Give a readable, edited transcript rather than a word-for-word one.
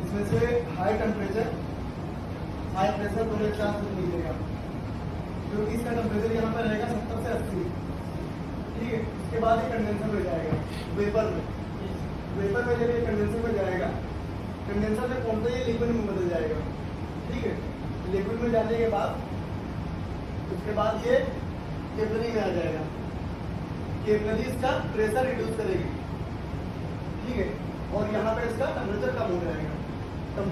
इसमें से high temperature high pressure दोनों एक साथ मिलेगा, क्योंकि इसका टेम्परेचर यहाँ पर रहेगा 70 से 80। ठीक है, उसके बाद ये कंडेंसर में जाएगा, वेपर में जब ये कंडेंसर में जाएगा, कंडेंसर में पहुंचते ही लिक्विड में बदल जाएगा। ठीक है, लिक्विड में जाने के बाद उसके बाद ये कैपिलरी में आ जाएगा, कैपिलरी इसका प्रेशर रिड्यूस करेगी। ठीक है, और यहाँ पे इसका टेम्परेचर कम हो जाएगा।